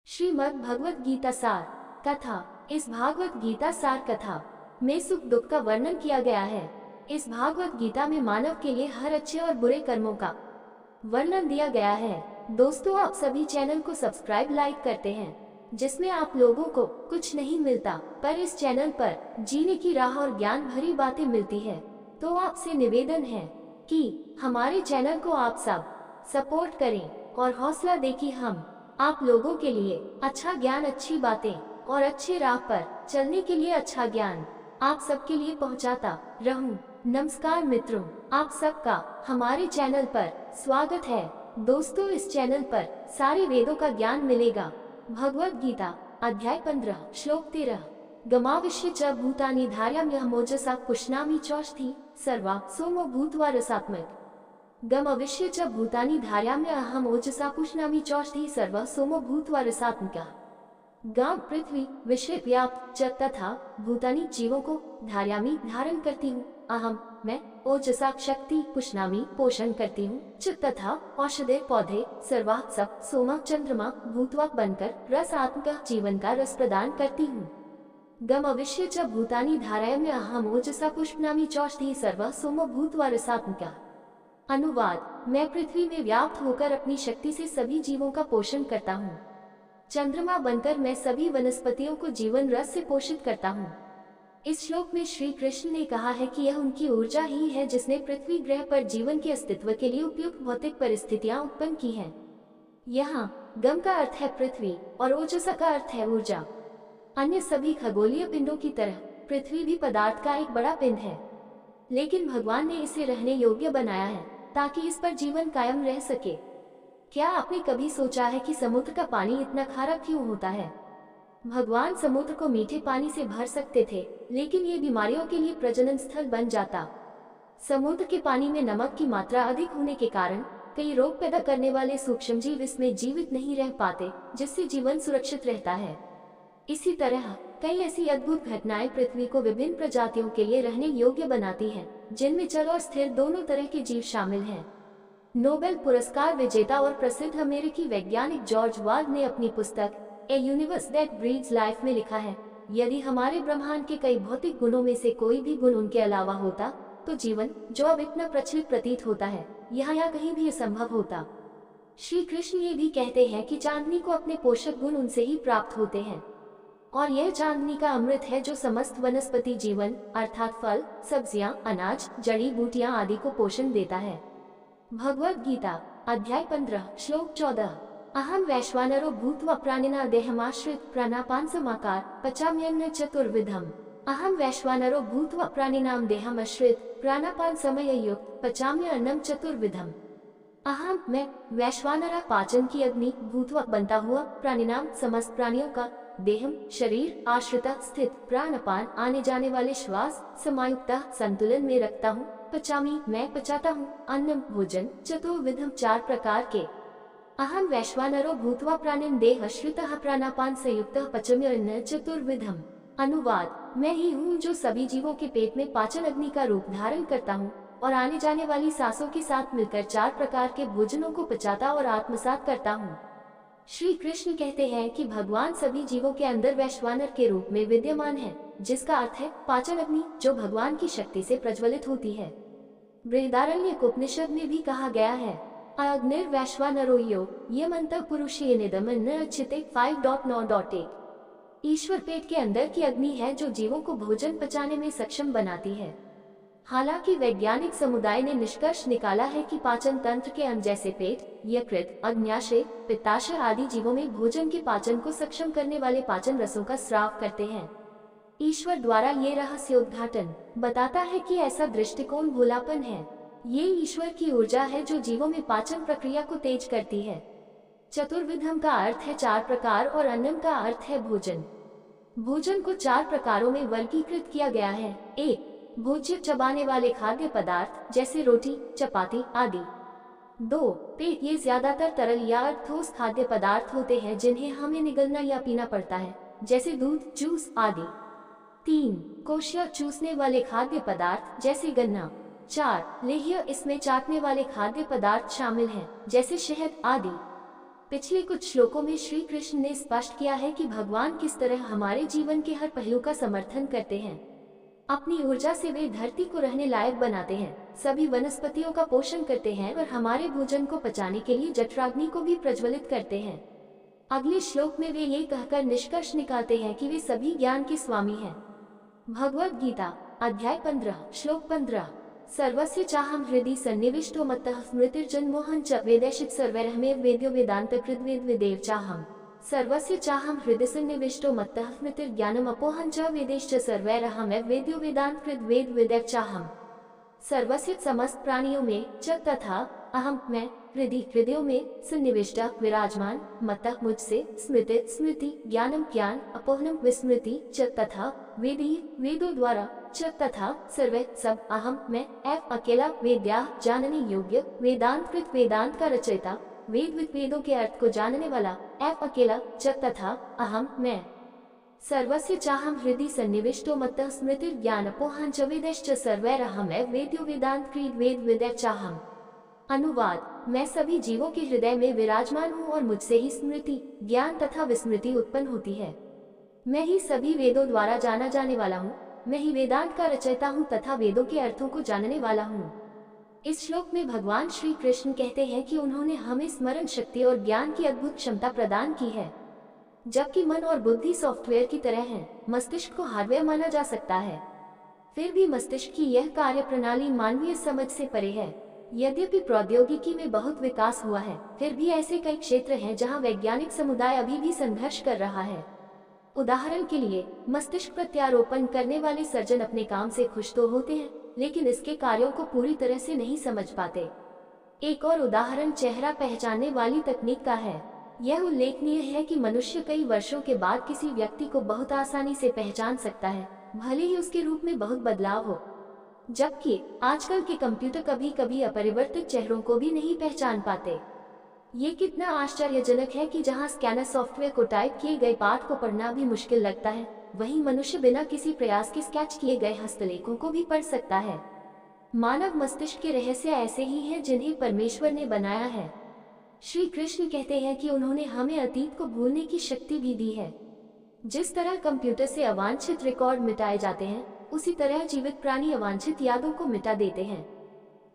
श्रीमद् भगवत गीता सार कथा। इस भागवत गीता सार कथा में सुख दुख का वर्णन किया गया है। इस भागवत गीता में मानव के लिए हर अच्छे और बुरे कर्मों का वर्णन दिया गया है। दोस्तों, आप सभी चैनल को सब्सक्राइब लाइक करते हैं, जिसमें आप लोगों को कुछ नहीं मिलता, पर इस चैनल पर जीने की राह और ज्ञान भरी बातें मिलती है। तो आपसे निवेदन है कि हमारे चैनल को आप सब सपोर्ट करें और हौसला दें कि हम आप लोगों के लिए अच्छा ज्ञान, अच्छी बातें और अच्छे राह पर चलने के लिए अच्छा ज्ञान आप सबके लिए पहुंचाता रहूं। नमस्कार मित्रों, आप सबका हमारे चैनल पर स्वागत है। दोस्तों, इस चैनल पर सारे वेदों का ज्ञान मिलेगा। भगवत गीता अध्याय 15 श्लोक 13। गमाविष्य च भूतानि धार्याम्यहमोजसा पुष्णामि चौष्ठी सर्वा सोमो भूत्वा रसात्मक। गम अविष्य च भूतानि धार्याम्य अहम ओजसा पुष्णामि चौष्ठी सर्व सोमो भूत्वा रसात्मका। गाम पृथ्वी विषय व्याप्त च तथा भूतानि जीवों को धार्यामि धारण करती हूँ, अहम मैं ओजसा शक्ति पुष्णामि पोषण करती हूँ, च तथा औषधे पौधे सर्वा सब सोमा चंद्रमा भूत्वा बनकर रसात्मक जीवन का रस प्रदान करती हूँ। गम अविष्य च भूतानि धारयाम्य अहम ओजसा पुष्णामि चौष्ठी सर्व सोमो भूत्वा रसात्मका। अनुवाद: मैं पृथ्वी में व्याप्त होकर अपनी शक्ति से सभी जीवों का पोषण करता हूँ। चंद्रमा बनकर मैं सभी वनस्पतियों को जीवन रस से पोषित करता हूँ। इस श्लोक में श्री कृष्ण ने कहा है कि यह उनकी ऊर्जा ही है जिसने पृथ्वी ग्रह पर जीवन के अस्तित्व के लिए उपयुक्त भौतिक परिस्थितियां उत्पन्न की हैं। यहाँ गम का अर्थ है पृथ्वी और ओजसा का अर्थ है ऊर्जा। अन्य सभी खगोलीय पिंडों की तरह पृथ्वी भी पदार्थ का एक बड़ा पिंड है, लेकिन भगवान ने इसे रहने योग्य बनाया है ताकि इस पर जीवन कायम रह सके। क्या आपने कभी सोचा है कि समुद्र का पानी इतना खारा क्यों होता है? भगवान समुद्र को मीठे पानी से भर सकते थे, लेकिन ये बीमारियों के लिए प्रजनन स्थल बन जाता। समुद्र के पानी में नमक की मात्रा अधिक होने के कारण कई रोग पैदा करने वाले सूक्ष्मजीव इसमें जीवित नहीं रह पाते, जिससे जीवन सुरक्षित रहता है। इसी तरह कई ऐसी अद्भुत घटनाएं पृथ्वी को विभिन्न प्रजातियों के लिए रहने योग्य बनाती हैं, जिनमें चल और स्थिर दोनों तरह के जीव शामिल हैं। नोबेल पुरस्कार विजेता और प्रसिद्ध अमेरिकी वैज्ञानिक जॉर्ज वाल्ड ने अपनी पुस्तक ए यूनिवर्स दैट ब्रीड्स लाइफ में लिखा है, यदि हमारे ब्रह्मांड के कई भौतिक गुणों में से कोई भी गुण उनके अलावा होता, तो जीवन, जो अब इतना प्रचलित प्रतीत होता है, यहाँ या कहीं भी असंभव होता। श्री कृष्ण ये भी कहते हैं कि चांदनी को अपने पोषक गुण उनसे ही प्राप्त होते हैं, और यह चांदनी का अमृत है जो समस्त वनस्पति जीवन अर्थात फल, सब्जियां, अनाज, जड़ी बूटियां आदि को पोषण देता है। भगवत गीता अध्याय 15 श्लोक 14। अहम वैश्वानरो भूत्वा प्राणिना देहमाश्रित प्राणापान समाकार पचाम्यन्न चतुर्विधम। अहम वैश्वानरो भूत्वा प्राणिनाम देहमाश्रित प्राणापान समय युक्त पचाम्य अन्नम चतुर्विधम। अहम मैं वैश्वानरा पाचन की अग्नि भूत्वा बनता हुआ प्राणिनाम समस्त प्राणियों का देहम शरीर आश्रित स्थित प्राणपान आने जाने वाले श्वास समायुक्त संतुलन में रखता हूँ, पचामी मैं पचाता हूँ, अन्नम भोजन चतुर्विधम चार प्रकार के। अहम वैश्वानरो भूत्वा प्राणिन देह श्रितः प्राणापान संयुक्त पचम्य अन्न चतुर्विधम। अनुवाद: मैं ही हूँ जो सभी जीवों के पेट में पाचन अग्नि का रूप धारण करता हूँ और आने जाने वाली सांसों के साथ मिलकर चार प्रकार के भोजनों को पचाता और आत्मसात करता हूँ। श्री कृष्ण कहते हैं कि भगवान सभी जीवों के अंदर वैश्वानर के रूप में विद्यमान है, जिसका अर्थ है पाचन अग्नि, जो भगवान की शक्ति से प्रज्वलित होती है। बृहदारण्यक उपनिषद में भी कहा गया है, अग्निर्वैश्वानरो यो यमंतः पुरुषेनेदम नचिते 5.9.1। ईश्वर पेट के अंदर की अग्नि है जो जीवों को भोजन पचाने में सक्षम बनाती है। हालांकि वैज्ञानिक समुदाय ने निष्कर्ष निकाला है कि पाचन तंत्र के अंग जैसे पेट, यकृत, अग्न्याशय, पित्ताशय आदि जीवों में भोजन के पाचन को सक्षम करने वाले पाचन रसों का स्राव करते हैं। ईश्वर द्वारा ये रहस्य उद्घाटन बताता है कि ऐसा दृष्टिकोण भोलापन है। ये ईश्वर की ऊर्जा है जो जीवों में पाचन प्रक्रिया को तेज करती है। चतुर्विधम का अर्थ है चार प्रकार और अन्नम का अर्थ है भोजन। भोजन को चार प्रकारों में वर्गीकृत किया गया है। 1. भोज्य चबाने वाले खाद्य पदार्थ जैसे रोटी, चपाती आदि। 2. पेट ये ज्यादातर तरल या ठोस खाद्य पदार्थ होते हैं जिन्हें हमें निगलना या पीना पड़ता है, जैसे दूध, जूस आदि। 3. कोशिया चूसने वाले खाद्य पदार्थ जैसे गन्ना। 4. लेह्य इसमें चाटने वाले खाद्य पदार्थ शामिल हैं, जैसे शहद आदि। पिछले कुछ श्लोकों में श्री कृष्ण ने स्पष्ट किया है कि भगवान किस तरह हमारे जीवन के हर पहलू का समर्थन करते हैं। अपनी ऊर्जा से वे धरती को रहने लायक बनाते हैं, सभी वनस्पतियों का पोषण करते हैं और हमारे भोजन को पचाने के लिए जठराग्नि को भी प्रज्वलित करते हैं। अगले श्लोक में वे ये कहकर निष्कर्ष निकालते हैं कि वे सभी ज्ञान के स्वामी हैं। भगवद गीता अध्याय 15 श्लोक 15 सर्वस्य चाहम हृदि सन्निविष्टो मत्तः स्मृतिर्जन्मोहं च वेदैशित सर्वैरहमेव वेद्यो वेदान्तकृद् वेदेव चाहम सर्वस्य चाहम हृदि सन्निविष्टो मत्तः स्मृतिर्ज्ञानम् अपोहं च वेदैश्च सर्वैरहमेव वेद्यो वेदान्तकृद् वेदेव चाहम सर्वस्य समस्त प्राणियों में च तथा अहम मैं हृदयों में सन्निविष्ट विराजमान मत्तः मुझसे स्मृति ज्ञानम ज्ञान अपोहनम विस्मृति च तथा वेदों द्वारा च तथा सर्वे सब अहम मैं एव अकेला वेद्या जानने योग्य वेदांतकृत वेदांत का रचयिता वेदों के अर्थ को जानने वाला एव अकेला च तथा अहम मैं सर्वस्य चाहम हृदि सन्निविष्टो मत्तः स्मृतिर्ज्ञानपोहं च वेदैश्च सर्वैरहमेव वेद्यो वेदान्तकृद् वेदेव चाहम। अनुवाद मैं सभी जीवों के हृदय में विराजमान हूँ और मुझसे ही स्मृति ज्ञान तथा विस्मृति उत्पन्न होती है। मैं ही सभी वेदों द्वारा जाना जाने वाला हूँ, मैं ही वेदांत का रचयिता हूँ तथा वेदों के अर्थों को जानने वाला हूँ। इस श्लोक में भगवान श्री कृष्ण कहते हैं कि उन्होंने हमें स्मरण शक्ति और ज्ञान की अद्भुत क्षमता प्रदान की है। जबकि मन और बुद्धि सॉफ्टवेयर की तरह है, मस्तिष्क को हार्डवेयर माना जा सकता है, फिर भी मस्तिष्क की यह कार्य प्रणाली मानवीय समझ से परे है। यद्यपि प्रौद्योगिकी में बहुत विकास हुआ है, फिर भी ऐसे कई क्षेत्र हैं जहां वैज्ञानिक समुदाय अभी भी संघर्ष कर रहा है। उदाहरण के लिए मस्तिष्क प्रत्यारोपण करने वाले सर्जन अपने काम से खुश तो होते हैं, लेकिन इसके कार्यों को पूरी तरह से नहीं समझ पाते। एक और उदाहरण चेहरा पहचानने वाली तकनीक का है। यह उल्लेखनीय है कि मनुष्य कई वर्षों के बाद किसी व्यक्ति को बहुत आसानी से पहचान सकता है, भले ही उसके रूप में बहुत बदलाव हो, जबकि आजकल के कंप्यूटर कभी कभी अपरिवर्तित चेहरों को भी नहीं पहचान पाते। ये कितना आश्चर्यजनक है कि जहां स्कैनर सॉफ्टवेयर को टाइप किए गए पाठ को पढ़ना भी मुश्किल लगता है, वहीं मनुष्य बिना किसी प्रयास के स्केच किए गए हस्तलेखों को भी पढ़ सकता है। मानव मस्तिष्क के रहस्य ऐसे ही हैं जिन्हें परमेश्वर ने बनाया है। श्री कृष्ण कहते हैं कि उन्होंने हमें अतीत को भूलने की शक्ति भी दी है। जिस तरह कंप्यूटर से अवांछित रिकॉर्ड मिटाए जाते हैं, उसी तरह जीवित प्राणी अवांछित यादों को मिटा देते हैं,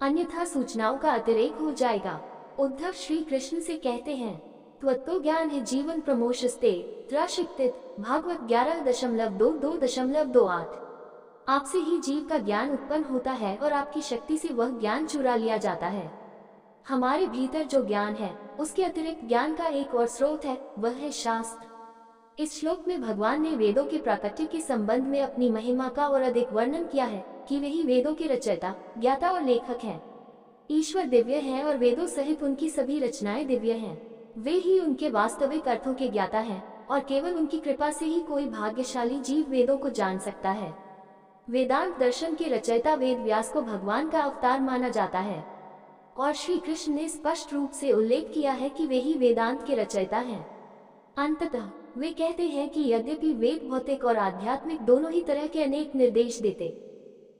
अन्यथा सूचनाओं का अतिरेक हो जाएगा। उद्धव श्री कृष्ण से कहते हैं त्वत्तो ज्ञान है जीवन प्रमोशस्ते त्राशिक्तित भागवत 11.22.28। आपसे ही जीव का ज्ञान उत्पन्न होता है और आपकी शक्ति से वह ज्ञान चुरा लिया जाता है। हमारे भीतर जो ज्ञान है, उसके अतिरिक्त ज्ञान का एक और स्रोत है, वह है शास्त्र। इस श्लोक में भगवान ने वेदों के प्राकट्य के संबंध में अपनी महिमा का और अधिक वर्णन किया है कि वही वेदों के रचयिता, ज्ञाता और लेखक हैं। ईश्वर दिव्य है और वेदों सहित उनकी सभी रचनाएं दिव्य हैं। वे ही उनके वास्तविक अर्थों के ज्ञाता हैं और केवल उनकी कृपा से ही कोई भाग्यशाली जीव वेदों को जान सकता है। वेदांत दर्शन के रचयिता वेद व्यास को भगवान का अवतार माना जाता है और श्री कृष्ण ने स्पष्ट रूप से उल्लेख किया है कि वे ही वेदांत के रचयिता हैं। अंततः वे कहते हैं कि यद्यपि वेद भौतिक और आध्यात्मिक दोनों ही तरह के अनेक निर्देश देते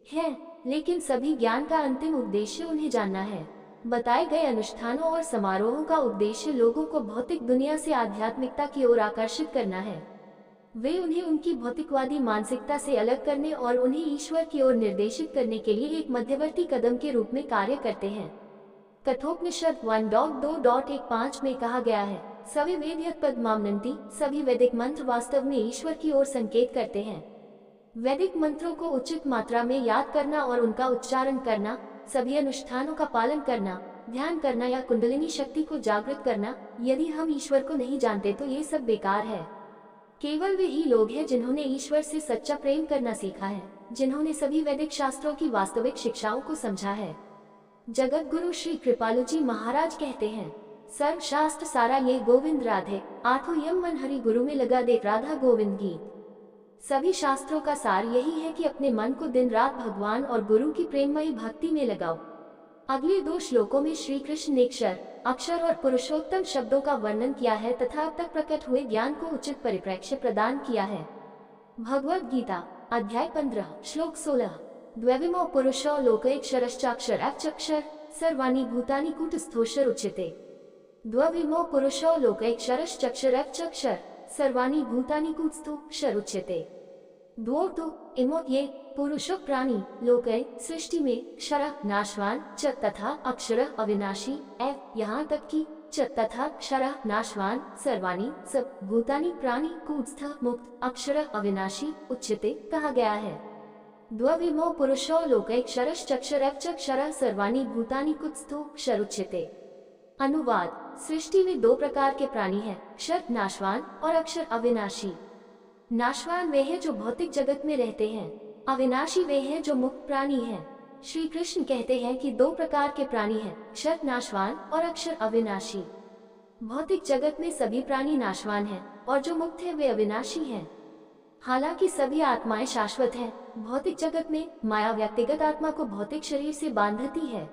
हैं, लेकिन सभी ज्ञान का अंतिम उद्देश्य उन्हें जानना है। बताए गए अनुष्ठानों और समारोहों का उद्देश्य लोगों को भौतिक दुनिया से आध्यात्मिकता की ओर आकर्षित करना है। वे उन्हें उनकी भौतिकवादी मानसिकता से अलग करने और उन्हें ईश्वर की ओर निर्देशित करने के लिए एक मध्यवर्ती कदम के रूप में कार्य करते हैं। कठोपनिषद 1.2.15 में कहा गया है, सभी वेद यत्पदमामनन्ति, सभी वैदिक मंत्र वास्तव में ईश्वर की ओर संकेत करते हैं। वैदिक मंत्रों को उचित मात्रा में याद करना और उनका उच्चारण करना, सभी अनुष्ठानों का पालन करना, ध्यान करना या कुंडलिनी शक्ति को जागृत करना, यदि हम ईश्वर को नहीं जानते तो ये सब बेकार है। केवल वे ही लोग हैं जिन्होंने ईश्वर से सच्चा प्रेम करना सीखा है, जिन्होंने सभी वैदिक शास्त्रों की वास्तविक शिक्षाओं को समझा है। जगत गुरु श्री कृपालु जी महाराज कहते हैं, सर्व शास्त्र सारा ये गोविंद राधे, आठों यम मन हरि गुरु में लगा दे राधा गोविंद गीत। सभी शास्त्रों का सार यही है कि अपने मन को दिन रात भगवान और गुरु की प्रेममयी भक्ति में लगाओ। अगले 2 श्लोकों में श्री कृष्ण ने अक्षर और पुरुषोत्तम शब्दों का वर्णन किया है तथा अब तक प्रकट हुए ज्ञान को उचित परिप्रेक्ष्य प्रदान किया है। भगवद गीता अध्याय 15 श्लोक 16 द्वैविमो पुरुषो लोकैक्षरश्चाक्षराक्षर सर्वाणि भूतानि कूटस्थोषर उच्यते। द्वविमो पुरुषो लोकैक्षरश्चक्षरश्चक्षर सर्वाणि भूतानि कूत्स्थो क्षर उच्यते। द्वौ तु इमो ये पुरुषो प्राणी लोकै सृष्टि में क्षर नाशवान च तथा अक्षर अविनाशी एव यहाँ तक कि च तथा क्षर नाशवान सर्वाणि सब भूतानि प्राणी कूत्स्थ मुक्त अक्षर अविनाशी उच्यते कहा गया है। द्वविमो पुरुषो लोकैक्षरश्चक्षरश्चक्षर सर्वाणि भूतानि कूत्स्थो क्षर उच्यते। अनुवाद: सृष्टि में दो प्रकार के प्राणी हैं, क्षर नाशवान और अक्षर अविनाशी। नाशवान वे हैं जो भौतिक जगत में रहते हैं, अविनाशी वे हैं जो मुक्त प्राणी हैं। श्री कृष्ण कहते हैं कि दो प्रकार के प्राणी हैं, क्षर नाशवान और अक्षर अविनाशी। भौतिक जगत में सभी प्राणी नाशवान हैं और जो मुक्त है वे अविनाशी हैं। हालांकि सभी आत्माएं शाश्वत हैं, भौतिक जगत में माया व्यक्तिगत आत्मा को भौतिक शरीर से बांधती है।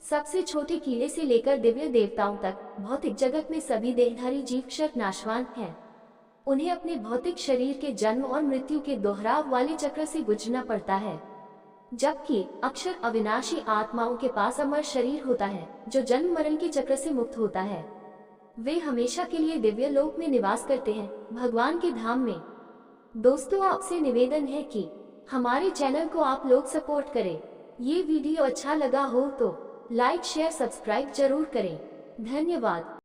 सबसे छोटे कीड़े से लेकर दिव्य देवताओं तक भौतिक जगत में सभी देहधारी जीव क्षर नाशवान हैं। उन्हें अपने भौतिक शरीर के जन्म और मृत्यु के दोहराव वाले चक्र से गुजरना पड़ता है, जबकि अक्षर अविनाशी आत्माओं के पास अमर शरीर होता है जो जन्म मरण के चक्र से मुक्त होता है। वे हमेशा के लिए दिव्य लोक में निवास करते हैं, भगवान के धाम में। दोस्तों, आपसे निवेदन है कि हमारे चैनल को आप लोग सपोर्ट करें। ये वीडियो अच्छा लगा हो तो लाइक शेयर सब्सक्राइब जरूर करें। धन्यवाद।